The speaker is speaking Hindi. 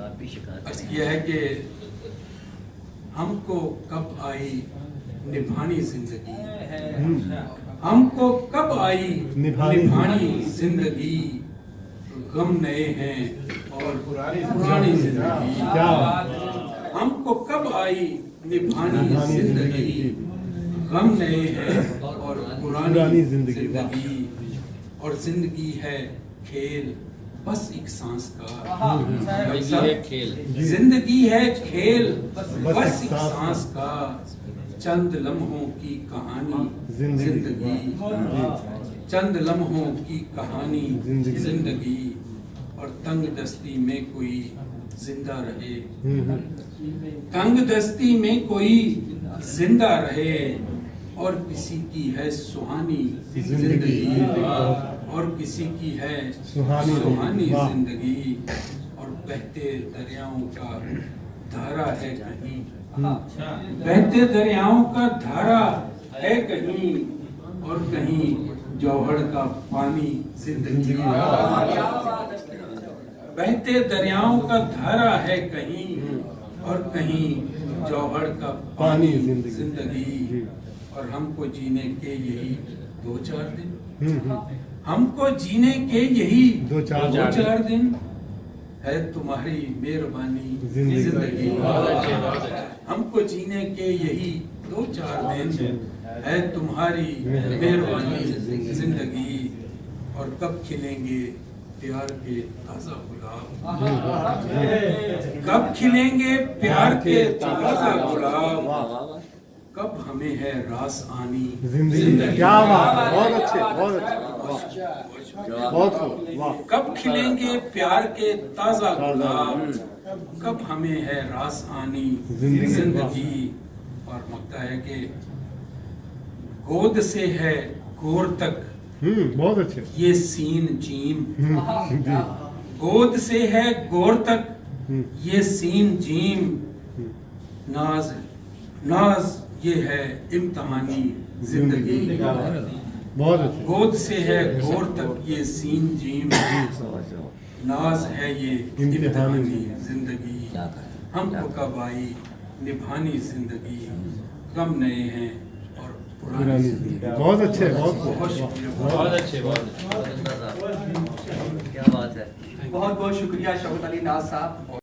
अर्ज किया है कि हमको कब आई निभानी जिंदगी, हमको कब आई निभानी जिंदगी, गम नए हैं और पुरानी जिंदगी। हमको कब आई निभानी जिंदगी, गम नए हैं और पुरानी जिंदगी। और जिंदगी है खेल बस एक सांस का, जिंदगी है खेल बस एक सांस का, चंद लम्हों की कहानी जिंदगी, चंद लम्हों की कहानी जिंदगी। और तंग दस्ती में कोई जिंदा रहे, तंग दस्ती में कोई जिंदा रहे, और किसी की है सुहानी जिंदगी, और किसी की है सुहानी जिंदगी। और बहते दरियाओं का धारा है कहीं, बहते दरियाओं का धारा है कहीं, और कहीं जौहर का पानी जिंदगी। बहते दरियाओं का धारा है कहीं, और कहीं जौहर का पानी जिंदगी। और हमको जीने के यही 2-4 दिन, हमको जीने के यही 2-4 दिन, है तुम्हारी मेहरबानी जिंदगी। हमको जीने के यही 2-4 दिन, है तुम्हारी मेहरबानी जिंदगी। और कब खिलेंगे प्यार के ताजा गुलाब, कब खिलेंगे प्यार के ताजा गुलाब, कब हमें है रास आनी जिंदगी। क्या बात, बहुत अच्छे, बहुत अच्छे, बहुत वाह। कब खिलेंगे प्यार के ताजा गुलाब, कब हमें है रास आनी जिंदगी। और लगता है कि गोद से है गोर तक, बहुत अच्छे, ये सीन जीम, गोद से है गोर तक ये सीन जीम, नाज नाज ये है इम्तिहानी जिंदगी। बहुत अच्छे, गोद से है गोर तक ये सीन जीम, नाज है ये इम्तिहानी जिंदगी। हमको कब आई निभानी जिंदगी, गम नए हैं और पुरानी जिंदगी। बहुत अच्छे, बहुत शुक्रिया, बहुत अच्छे, बहुत क्या बात है। बहुत बहुत शुक्रिया शौकत अली नाज साहब।